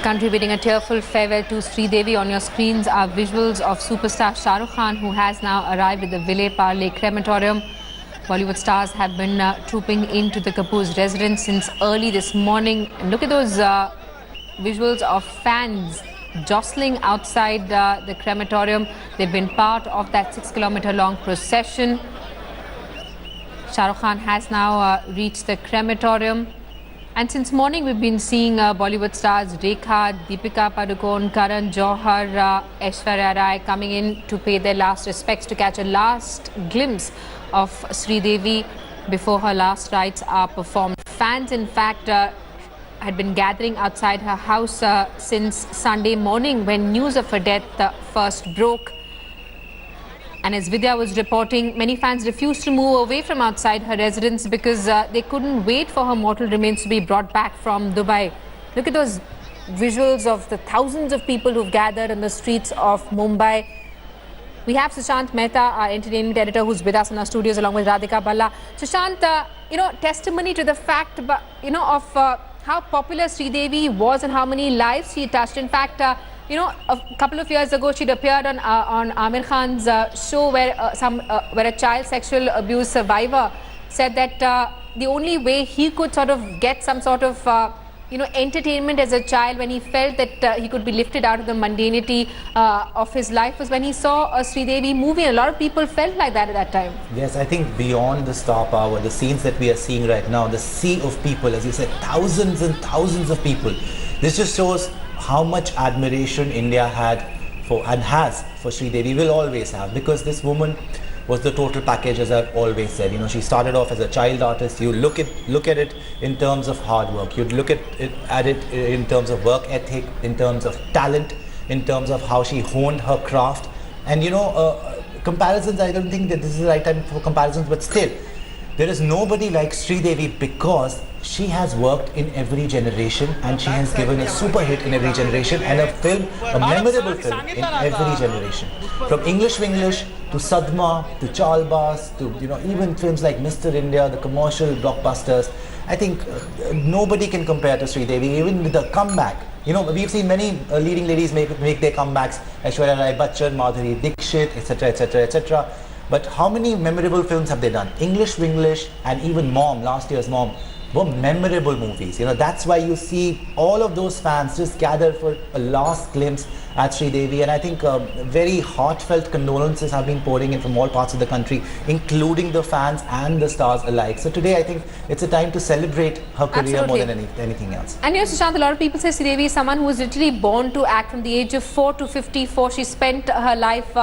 country bidding a tearful farewell to Sridevi. On your screens are visuals of superstar Shah Rukh Khan, who has now arrived at the Ville Parle Crematorium. Bollywood stars have been trooping into the Kapoor's residence since early this morning. And look at those visuals of fans jostling outside the crematorium. They've been part of that 6-kilometer long procession. Shah Rukh Khan has now reached the crematorium. And since morning, we've been seeing Bollywood stars Rekha, Deepika Padukone, Karan Johar, Aishwarya Rai coming in to pay their last respects, to catch a last glimpse of Sridevi before her last rites are performed. Fans, in fact, had been gathering outside her house since Sunday morning when news of her death first broke. And as Vidya was reporting, many fans refused to move away from outside her residence because they couldn't wait for her mortal remains to be brought back from Dubai. Look at those visuals of the thousands of people who've gathered in the streets of Mumbai. We have Sushant Mehta, our entertainment editor, who's with us in our studios along with Radhika Balla. Sushant, testimony to the fact, of how popular Sridevi was and how many lives she touched. In fact, a couple of years ago, she'd appeared on Amir Khan's show where a child sexual abuse survivor said that the only way he could sort of get some sort of entertainment as a child, when he felt that he could be lifted out of the mundanity of his life, was when he saw a Sridevi movie. A lot of people felt like that at that time. Yes, I think beyond the star power, the scenes that we are seeing right now, the sea of people, as you said, thousands and thousands of people, this just shows how much admiration India had for and has for Sridevi, will always have, because this woman was the total package, as I've always said. She started off as a child artist. You look at it in terms of hard work. You'd look at it in terms of work ethic, in terms of talent, in terms of how she honed her craft. And comparisons, I don't think that this is the right time for comparisons, but still, there is nobody like Sridevi, because she has worked in every generation and she has given a super hit in every generation, and a memorable film in every generation. From English Winglish to Sadma to Chalbas to even films like Mr. India, the commercial blockbusters. I think nobody can compare to Sridevi, even with the comeback. We've seen many leading ladies make their comebacks: Aishwarya Rai Bachchan, Madhuri Dixit, etc., etc., etc. But how many memorable films have they done? English Winglish and even Mom, last year's Mom, were memorable movies. That's why you see all of those fans just gather for a last glimpse at Sridevi. And I think very heartfelt condolences have been pouring in from all parts of the country, including the fans and the stars alike. So today I think it's a time to celebrate her career more than anything else. And Sushant, a lot of people say Sridevi is someone who was literally born to act. From the age of 4 to 54, she spent her life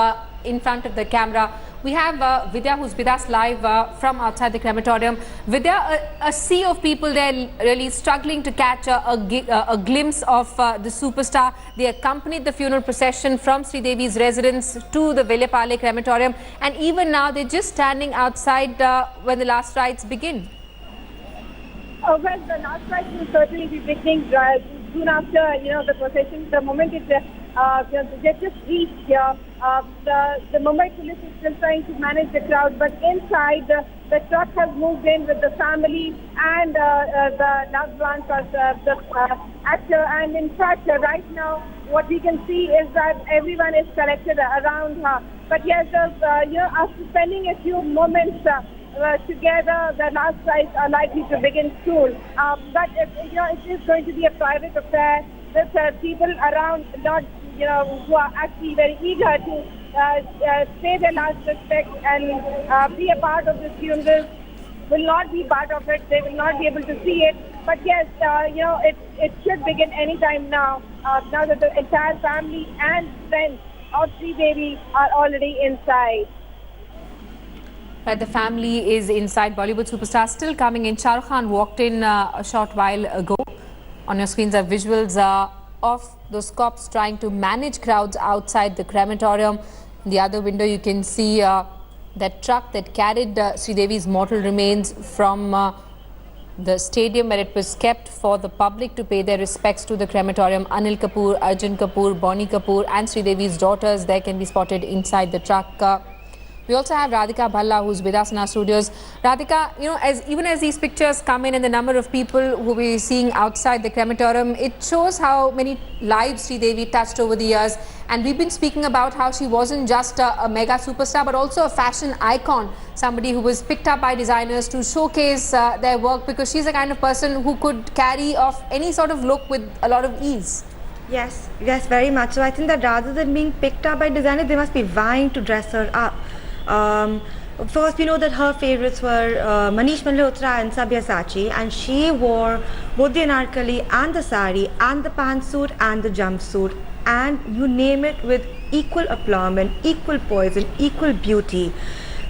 in front of the camera. We have Vidya, who's with us live from outside the crematorium. Vidya, a sea of people there really struggling to catch a glimpse of the superstar. They accompanied the funeral procession from Sridevi's residence to the Ville Parle crematorium, and even now they're just standing outside when the last rites begin. Well, the last rites will certainly be beginning soon after the procession. The moment they just reached here. The Mumbai police is still trying to manage the crowd, but inside the truck has moved in with the family and the loved ones of the actor. And in fact, right now, what we can see is that everyone is collected around her. But yes, after spending a few moments together, the last rites are likely to begin soon. But it is going to be a private affair with people around, not who are actually very eager to pay their last respect and be a part of this funeral. Will not be part of it. They will not be able to see it. But yes, it should begin anytime now. Now that the entire family and friends of Sridevi are already inside. Right, the family is inside. Bollywood superstar still coming in. Shah Rukh Khan walked in a short while ago. On your screens are visuals of those cops trying to manage crowds outside the crematorium. In the other window, you can see that truck that carried Sridevi's mortal remains from the stadium where it was kept for the public to pay their respects to the crematorium. Anil Kapoor, Arjun Kapoor, Bonnie Kapoor and Sridevi's daughters there can be spotted inside the truck. We also have Radhika Bhalla, who's with us in our studios. Radhika, you know, even as these pictures come in and the number of people who we're seeing outside the crematorium, it shows how many lives Sridevi touched over the years. And we've been speaking about how she wasn't just a mega superstar, but also a fashion icon, somebody who was picked up by designers to showcase their work, because she's the kind of person who could carry off any sort of look with a lot of ease. Yes, very much. So I think that rather than being picked up by designers, they must be vying to dress her up. First, we know that her favorites were Manish Malhotra and Sabyasachi, and she wore both the anarkali and the sari and the pantsuit and the jumpsuit, and you name it, with equal aplomb and equal poise and equal beauty.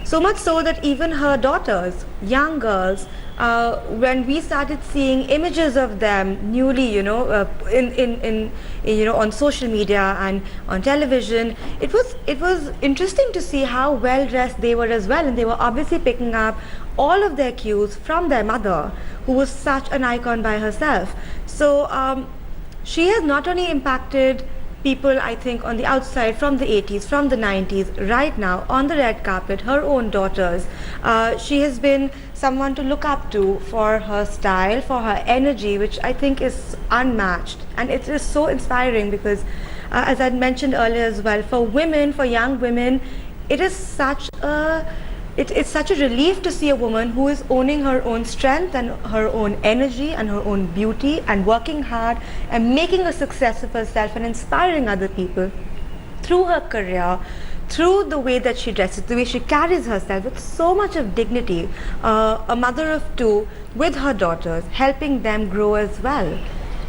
So much so that even her daughters, young girls, when we started seeing images of them newly, on social media and on television, it was interesting to see how well dressed they were as well, and they were obviously picking up all of their cues from their mother, who was such an icon by herself. So she has not only impacted people, I think, on the outside, from the 80s, from the 90s, right now, on the red carpet, her own daughters. She has been someone to look up to for her style, for her energy, which I think is unmatched. And it is so inspiring because, as I mentioned earlier as well, for women, for young women, it is such a it's such a relief to see a woman who is owning her own strength and her own energy and her own beauty and working hard and making a success of herself and inspiring other people through her career, through the way that she dresses, the way she carries herself with so much of dignity. A mother of two with her daughters, helping them grow as well.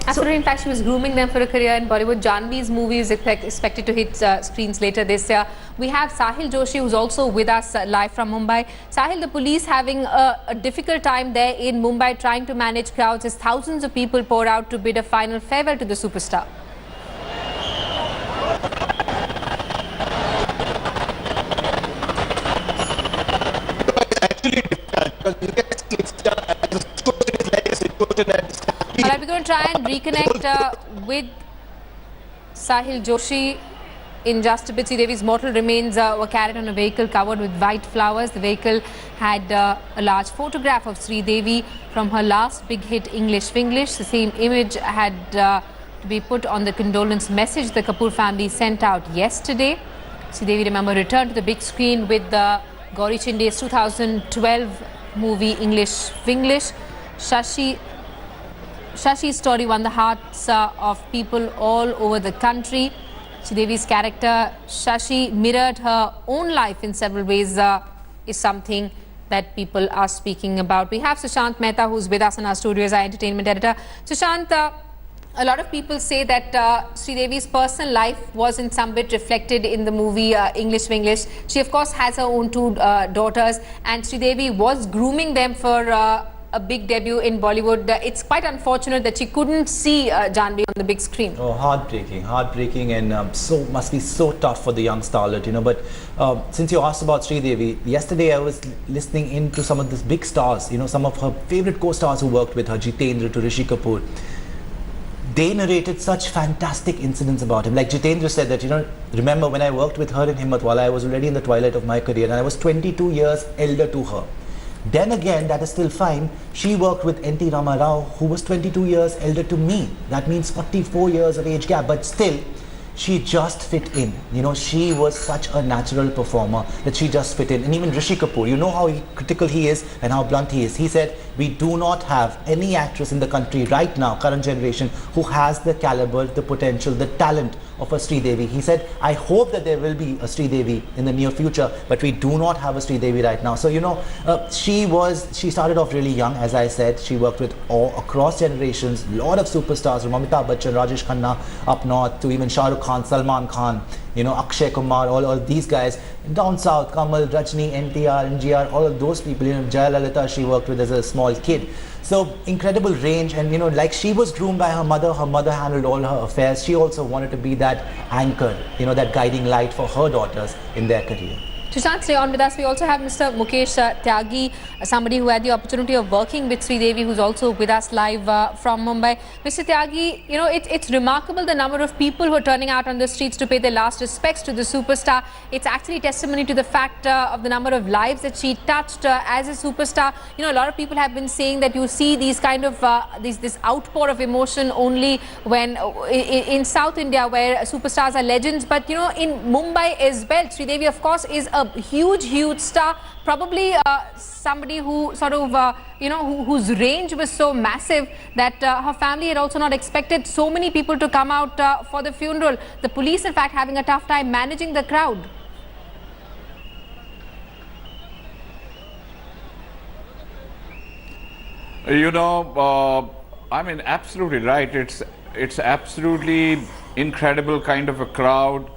Absolutely. In fact, she was grooming them for a career in Bollywood. Janvi's movie is expected to hit screens later this year. We have Sahil Joshi, who's also with us live from Mumbai. Sahil, the police having a difficult time there in Mumbai trying to manage crowds as thousands of people pour out to bid a final farewell to the superstar. Actually difficult because you get All right, we're going to try and reconnect with Sahil Joshi in just a bit. Sridevi's mortal remains were carried on a vehicle covered with white flowers. The vehicle had a large photograph of Sridevi from her last big hit, English Vinglish. The same image had to be put on the condolence message the Kapoor family sent out yesterday. Sridevi, remember, returned to the big screen with the Gauri Chinde's 2012 movie English Vinglish. Shashi's story won the hearts of people all over the country. Sridevi's character, Shashi, mirrored her own life in several ways, is something that people are speaking about. We have Sushant Mehta, who's with us in our studio as our entertainment editor. Sushant, a lot of people say that Sridevi's personal life was in some bit reflected in the movie English Vinglish. She, of course, has her own two daughters, and Sridevi was grooming them for a big debut in Bollywood. It's quite unfortunate that she couldn't see Janvi on the big screen. Oh, heartbreaking, and so must be so tough for the young starlet, you know. But since you asked about Sridevi, yesterday I was listening in to some of these big stars, you know, some of her favorite co-stars who worked with her, Jitendra to Rishi Kapoor. They narrated such fantastic incidents about him. Like Jitendra said that, you know, remember when I worked with her in Himmatwala, I was already in the twilight of my career and I was 22 years elder to her. Then again, that is still fine. She worked with N.T. Rama Rao, who was 22 years elder to me. That means 44 years of age gap, but still, she just fit in. You know, she was such a natural performer that she just fit in. And even Rishi Kapoor, you know how critical he is and how blunt he is. He said, we do not have any actress in the country right now, current generation, who has the caliber, the potential, the talent of a Sridevi. He said, I hope that there will be a Sridevi in the near future, but we do not have a Sridevi right now. So, you know, she started off really young, as I said. She worked with across generations, a lot of superstars, from Amitabh Bachchan, Rajesh Khanna up north, to even Shah Rukh Khan, Salman Khan, you know, Akshay Kumar, all these guys. Down south, Kamal, Rajni, NTR, NGR, all of those people, you know, Jayalalitha she worked with as a small kid. So incredible range, and you know, like she was groomed by her mother handled all her affairs. She also wanted to be that anchor, you know, that guiding light for her daughters in their career. Sushant, stay on with us. We also have Mr. Mukesh Tyagi, somebody who had the opportunity of working with Sridevi, who's also with us live from Mumbai. Mr. Tyagi, you know, it's remarkable the number of people who are turning out on the streets to pay their last respects to the superstar. It's actually testimony to the fact of the number of lives that she touched as a superstar. You know, a lot of people have been saying that you see these kind of this outpour of emotion only when in South India, where superstars are legends. But you know, in Mumbai as well, Sridevi, of course, is a huge star, probably somebody who sort of you know, whose range was so massive that her family had also not expected so many people to come out for the funeral. The police, in fact, having a tough time managing the crowd. You know, I mean, absolutely right. It's absolutely incredible kind of a crowd.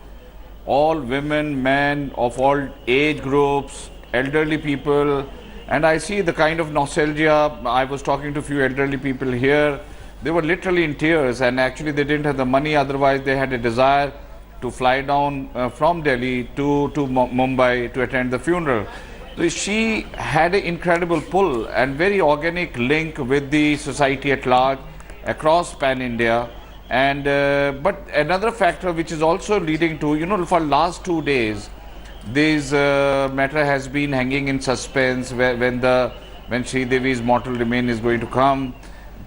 All women, men of all age groups, elderly people, and I see the kind of nostalgia. I was talking to a few elderly people here. They were literally in tears, and actually they didn't have the money. Otherwise, they had a desire to fly down from Delhi to Mumbai to attend the funeral. So she had an incredible pull and very organic link with the society at large across Pan-India. And but another factor which is also leading to, you know, for last 2 days, this matter has been hanging in suspense when Sridevi's mortal remain is going to come.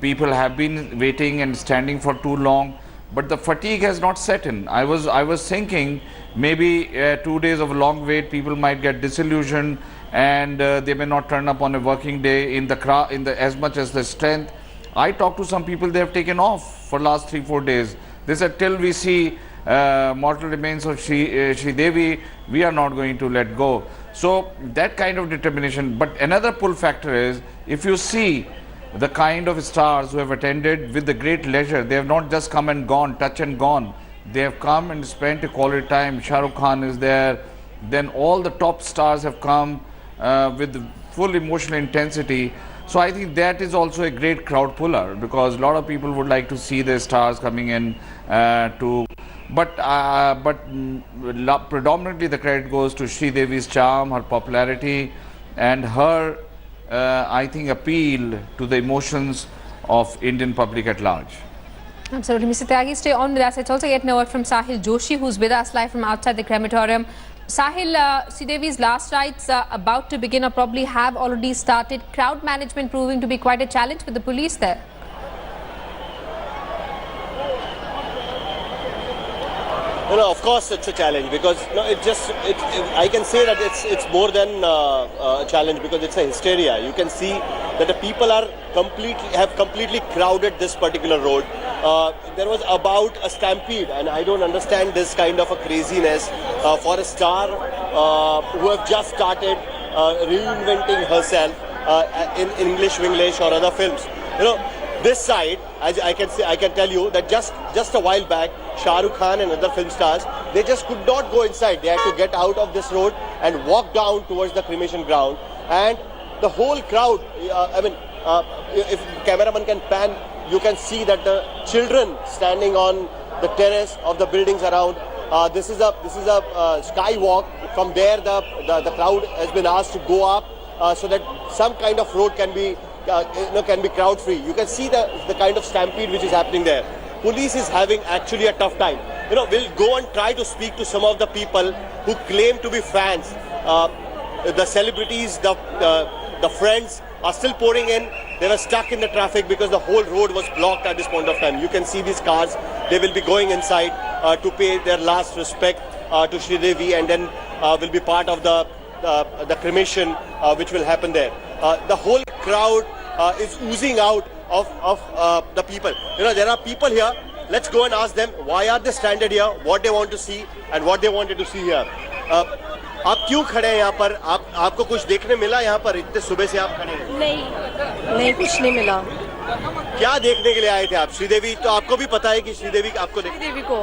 People have been waiting and standing for too long, but the fatigue has not set in. I was thinking maybe 2 days of a long wait, people might get disillusioned and they may not turn up on a working day in the crowd, as much as the strength. I talked to some people, they have taken off for last 3-4 days. They said, till we see mortal remains of Sridevi, we are not going to let go. So that kind of determination. But another pull factor is, if you see the kind of stars who have attended with the great leisure, they have not just come and gone, touch and gone. They have come and spent a quality time. Shah Rukh Khan is there. Then all the top stars have come with full emotional intensity. So I think that is also a great crowd puller, because a lot of people would like to see the stars coming in but predominantly the credit goes to Sridevi's charm, her popularity, and her I think appeal to the emotions of Indian public at large. Absolutely. Mr. Tyagi, stay on with us. Let's also get a word from Sahil Joshi, who's with us live from outside the crematorium. Sahil, Sridevi's last rites about to begin, or probably have already started. Crowd management proving to be quite a challenge with the police there. You know, of course it's a challenge, because I can say that it's more than a challenge, because it's a hysteria. You can see that the people have completely crowded this particular road. There was about a stampede, and I don't understand this kind of a craziness for a star who have just started reinventing herself in English, Winglish or other films. You know, this side, as I can tell you that just a while back, Shah Rukh Khan and other film stars, they just could not go inside. They had to get out of this road and walk down towards the cremation ground. And the whole crowd, if cameraman can pan, you can see that the children standing on the terrace of the buildings around. This is a skywalk. From there, the crowd has been asked to go up so that some kind of road can be crowd free. You can see the kind of stampede which is happening there. Police is having actually a tough time. You know, we'll go and try to speak to some of the people who claim to be fans. The celebrities, the friends are still pouring in. They were stuck in the traffic because the whole road was blocked at this point of time. You can see these cars. They will be going inside to pay their last respect to Sridevi, and then will be part of the cremation which will happen there. The whole crowd is oozing out of the people. You know, there are people here. Let's go and ask them why are they stranded here, what they want to see and what they wanted to see here. आप क्यों खड़े हैं यहाँ पर? आपको कुछ देखने मिला यहाँ पर? इतने सुबह से आप खड़े हैं? नहीं कुछ नहीं मिला। क्या देखने के लिए आए थे आप? श्रीदेवी, तो आपको भी पता है कि श्रीदेवी आपको श्रीदेवी को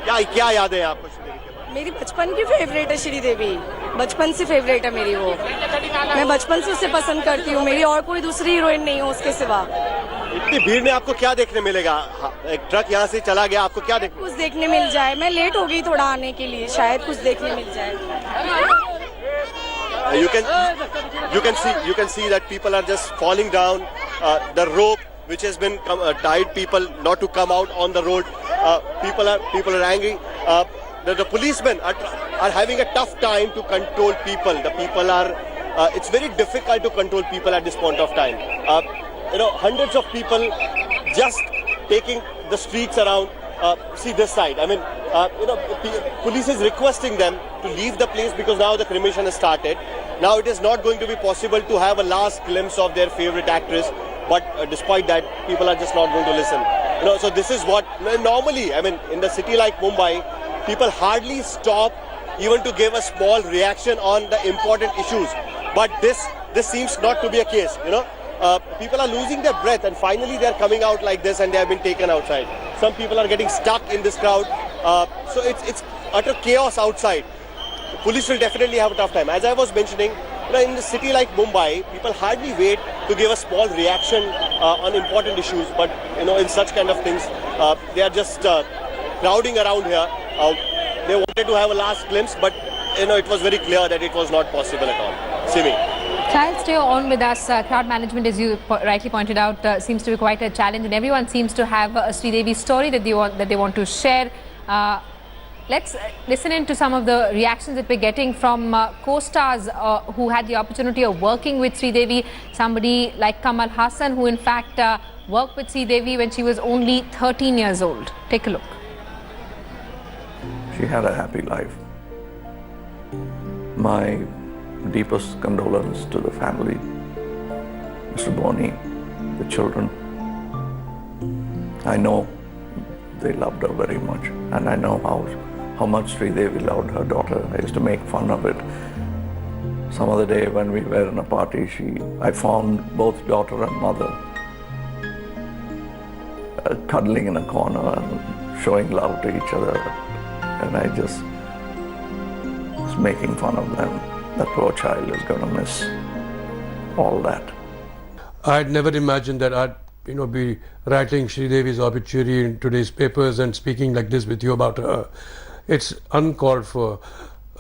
क्या याद है आपको श्रीदेवी के बारे में? मेरी बचपन की फेवरेट है श्रीदेवी, बचपन से फेवरेट है मेरी वो। मैं बचपन से उसे पसंद करती हूँ, मेरी और कोई दूसरी हीरोइन नहीं हो उसके सिवा। इतनी भीड़ में आपको क्या देखने मिलेगा? एक ट्रक यहाँ से चला गया, आपको क्या कुछ देखने मिल जाए? मैं लेट हो गई थोड़ा आने के लिए, शायद कुछ देखने मिल जाए। You can see that people are just falling down. The rope which has been tied people not to come out on the road. People are angry. The policemen are having a tough time to control people. The people are. It's very difficult to control people at this point of time. Hundreds of people just taking the streets around. See this side. I mean, police is requesting them to leave the place because now the cremation has started. Now it is not going to be possible to have a last glimpse of their favorite actress. But despite that, people are just not going to listen. So this is what normally. I mean, in the city like Mumbai, people hardly stop even to give a small reaction on the important issues. But this seems not to be a case. People are losing their breath, and finally they are coming out like this, and they have been taken outside. Some people are getting stuck in this crowd. So it's utter chaos outside. The police will definitely have a tough time. As I was mentioning, in a city like Mumbai, people hardly wait to give a small reaction on important issues. But in such kind of things, they are just crowding around here. They wanted to have a last glimpse, but it was very clear that it was not possible at all. Simi. Child, stay on with us. Crowd management, as you rightly pointed out, seems to be quite a challenge, and everyone seems to have a Sridevi story that they want to share. Let's listen in to some of the reactions that we're getting from co-stars who had the opportunity of working with Sridevi. Somebody like Kamal Haasan, who in fact worked with Sridevi when she was only 13 years old. Take a look. She had a happy life. My deepest condolence to the family, Mr. Boni, the children. I know they loved her very much, and I know how much Sridevi loved her daughter. I used to make fun of it. Some other day when we were in a party, I found both daughter and mother cuddling in a corner and showing love to each other, and I just was making fun of them. That poor child is going to miss all that. I'd never imagined that I'd be writing Sridevi's obituary in today's papers and speaking like this with you about her. It's uncalled for,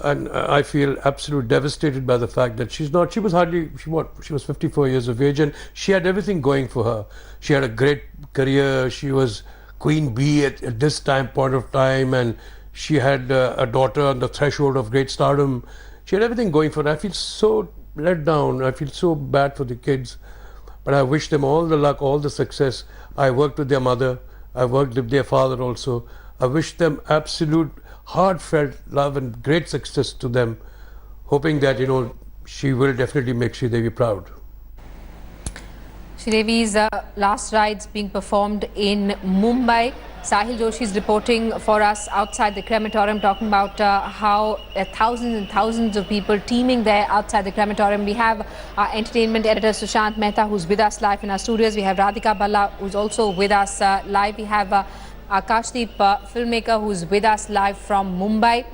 and I feel absolutely devastated by the fact that she was 54 years of age, and she had everything going for her. She had a great career. She was Queen Bee at this point of time, and she had a daughter on the threshold of great stardom. She had everything going for her. I feel so let down. I feel so bad for the kids. But I wish them all the luck, all the success. I worked with their mother. I worked with their father also. I wish them absolute heartfelt love and great success to them, hoping that, she will definitely make Sridevi proud. Sridevi's last rites being performed in Mumbai. Sahil Joshi is reporting for us outside the crematorium, talking about how thousands and thousands of people teeming there outside the crematorium. We have our entertainment editor Sushant Mehta, who's with us live in our studios. We have Radhika Balla, who's also with us live. We have Akashdeep, filmmaker, who's with us live from Mumbai.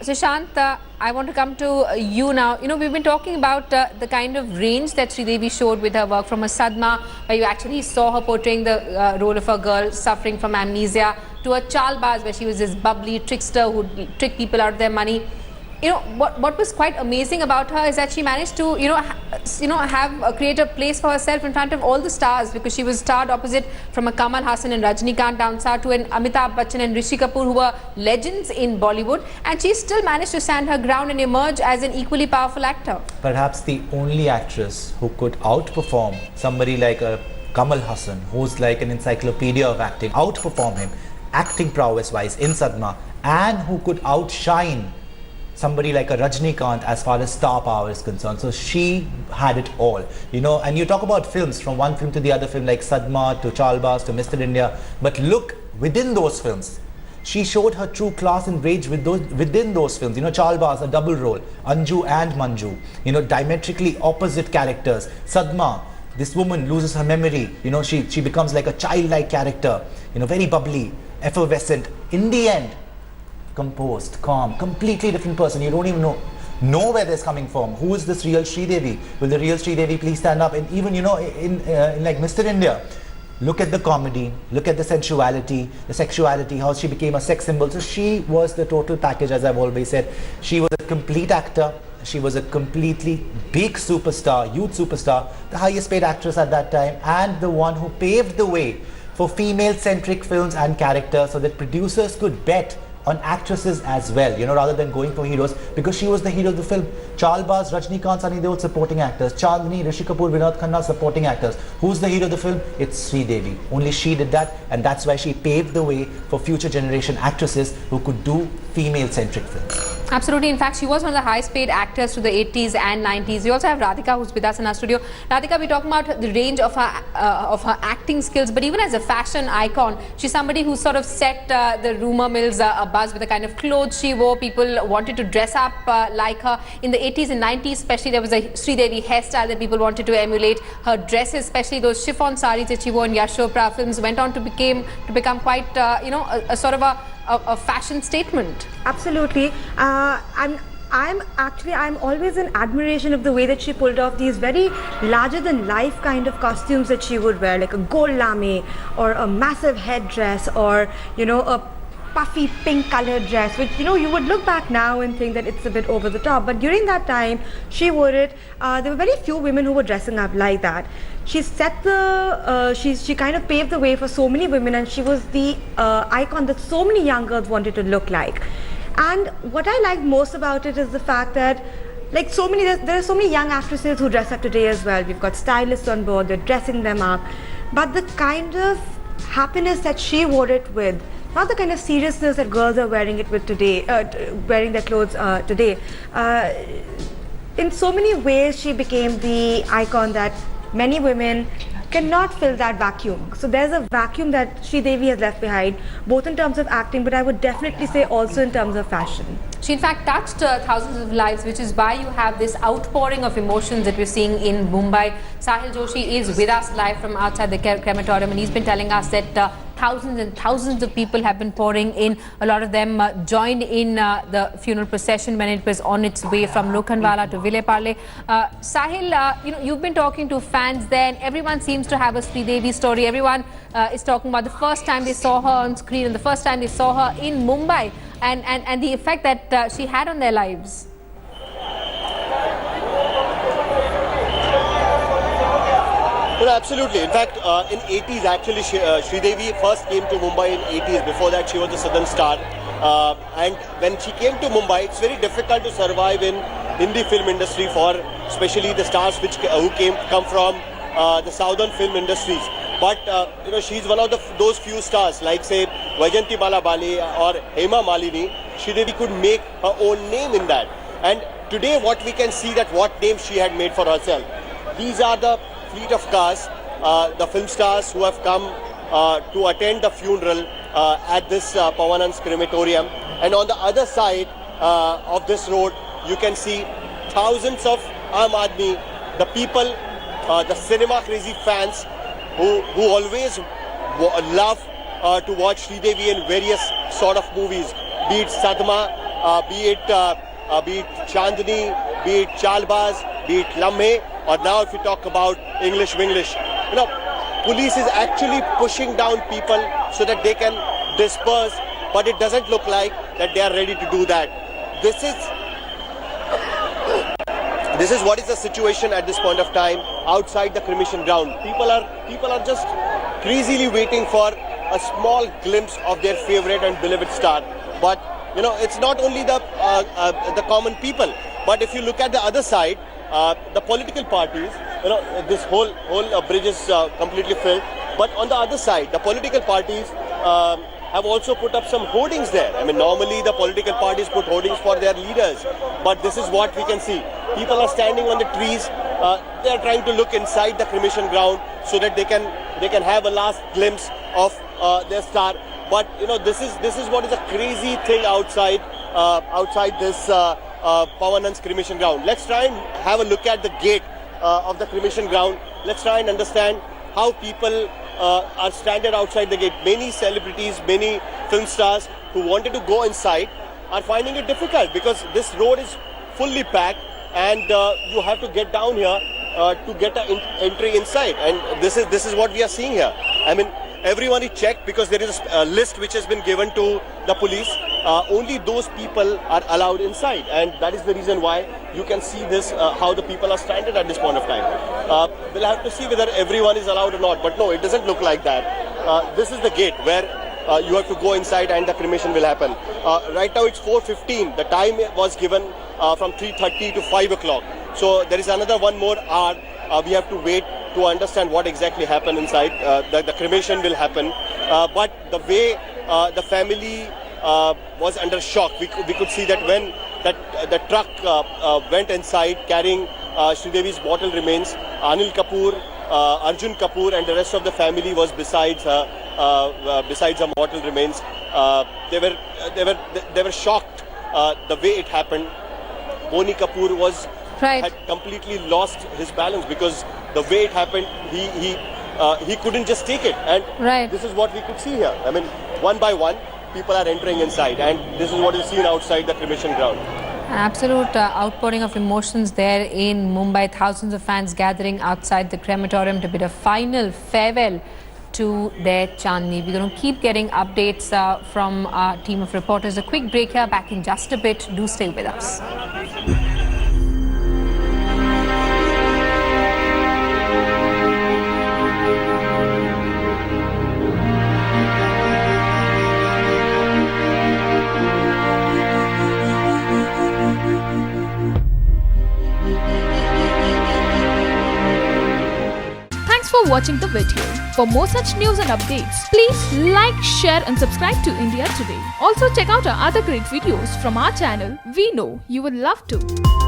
Sushant, I want to come to you now. We've been talking about the kind of range that Sridevi showed with her work, from a Sadma, where you actually saw her portraying the role of a girl suffering from amnesia, to a Chalbaz, where she was this bubbly trickster who would trick people out of their money. What was quite amazing about her is that she managed to, create a place for herself in front of all the stars, because she was starred opposite from a Kamal Haasan and Rajnikant down south to an Amitabh Bachchan and Rishi Kapoor, who were legends in Bollywood, and she still managed to stand her ground and emerge as an equally powerful actor. Perhaps the only actress who could outperform somebody like a Kamal Haasan, who's like an encyclopedia of acting, outperform him, acting prowess-wise in Sadma, and who could outshine somebody like a Rajnikant as far as star power is concerned. So she had it all, and you talk about films, from one film to the other film, like Sadma to Chalbaz to Mr. India, but look within those films. She showed her true class and rage within those films. Chalbaz, a double role, Anju and Manju, diametrically opposite characters. Sadma, this woman loses her memory, she becomes like a childlike character, very bubbly, effervescent. In the end, composed, calm, completely different person. You don't even know where this is coming from. Who is this real Sridevi? Will the real Sridevi please stand up? And even in like Mr. India, look at the comedy, look at the sensuality, the sexuality, how she became a sex symbol. So she was the total package, as I've always said. She was a complete actor, She was a completely big superstar, youth superstar, the highest paid actress at that time, and the one who paved the way for female-centric films and characters so that producers could bet on actresses as well, rather than going for heroes, because she was the hero of the film. Chalbaz, Rajnikant, Sunny Deol, supporting actors. Chandni, Rishi Kapoor, Vinod Khanna, supporting actors. Who's the hero of the film? It's Sridevi. Only she did that, and that's why she paved the way for future generation actresses who could do female-centric films. Absolutely. In fact, she was one of the highest paid actors to the 80s and 90s. We also have Radhika, who's with us in our studio. Radhika, we're talking about the range of her acting skills, but even as a fashion icon, she's somebody who sort of set the rumor mills abuzz with the kind of clothes she wore. People wanted to dress up like her. In the 80s and 90s, especially, there was a Sridevi hairstyle that people wanted to emulate. Her dresses, especially those chiffon saris that she wore in Yash Chopra films, went on to become quite, a sort of a fashion statement. Absolutely. I'm always in admiration of the way that she pulled off these very larger than life kind of costumes that she would wear, like a gold lame or a massive headdress, or a puffy pink colored dress, which you would look back now and think that it's a bit over the top, but during that time she wore it. There were very few women who were dressing up like that. She set the she kind of paved the way for so many women, and she was the icon that so many young girls wanted to look like. And what I like most about it is the fact that, like, there are so many young actresses who dress up today as well. We've got stylists on board, they're dressing them up, but the kind of happiness that she wore it with, not the kind of seriousness that girls are wearing it with today, wearing their clothes today. In so many ways, she became the icon that many women cannot fill that vacuum. So there's a vacuum that Sridevi has left behind, both in terms of acting, but I would definitely say also in terms of fashion. She in fact touched thousands of lives, which is why you have this outpouring of emotions that we're seeing in Mumbai. Sahil Joshi is with us live from outside the crematorium, and he's been telling us that thousands and thousands of people have been pouring in. A lot of them joined in the funeral procession when it was on its way from Lokhandwala to Ville Parle. Sahil, you've been talking to fans there, and everyone seems to have a Sridevi story. Everyone is talking about the first time they saw her on screen and the first time they saw her in Mumbai, and the effect that she had on their lives. Well, absolutely. In fact, in 80s, actually, Sridevi first came to Mumbai in 80s. Before that, she was a southern star. And when she came to Mumbai, it's very difficult to survive in Hindi film industry for especially the stars who come from the southern film industries. But she's one of those few stars, like say Vaijayanti Bala Bali or Hema Malini. Sridevi could make her own name in that. And today, what we can see that what name she had made for herself. These are the fleet of cars, the film stars who have come to attend the funeral at this Pawanand's crematorium. And on the other side of this road, you can see thousands of Aam Aadmi, the people, the cinema crazy fans who always love to watch Sridevi in various sort of movies, be it Sadma, be it Chandni, be it Chalbaz, be it Lamhe, or now if we talk about English Winglish. Police is actually pushing down people so that they can disperse, but it doesn't look like that they are ready to do that. This is what is the situation at this point of time outside the cremation ground. People are just crazily waiting for a small glimpse of their favorite and beloved star. But it's not only the common people, but if you look at the other side, the political parties, this whole bridge is completely filled. But on the other side, the political parties have also put up some hoardings there. I mean, normally the political parties put hoardings for their leaders, but this is what we can see. People are standing on the trees. They are trying to look inside the cremation ground so that they can have a last glimpse of their star. But this is what is a crazy thing outside this Pawanand's cremation ground. Let's try and have a look at the gate of the cremation ground. Let's try and understand how people are stranded outside the gate. Many celebrities, many film stars who wanted to go inside are finding it difficult because this road is fully packed and you have to get down here to get an entry inside. And this is what we are seeing here. I mean, everyone is checked because there is a list which has been given to the police. only those people are allowed inside, and that is the reason why you can see this, how the people are stranded at this point of time. We'll have to see whether everyone is allowed or not, but no, it doesn't look like that. This is the gate where you have to go inside and the cremation will happen. Right now it's 4:15. The time was given from 3:30 to 5 o'clock. So there is another one more hour. We have to wait to understand what exactly happened inside. The cremation will happen. But the way the family was under shock, we could see that when the truck went inside carrying Sridevi's mortal remains, Anil Kapoor, Arjun Kapoor and the rest of the family was besides her mortal remains. They were shocked the way it happened. Boni Kapoor had completely lost his balance because the way it happened, he couldn't just take it. And this is what we could see here. I mean, one by one, people are entering inside, and this is what is seen outside the cremation ground. An absolute outpouring of emotions there in Mumbai. Thousands of fans gathering outside the crematorium to bid a final farewell to their Chandni. We're going to keep getting updates from our team of reporters. A quick break here, back in just a bit. Do stay with us. For watching the video. For more such news and updates, please like, share and subscribe to India Today. Also check out our other great videos from our channel. We know you will love to.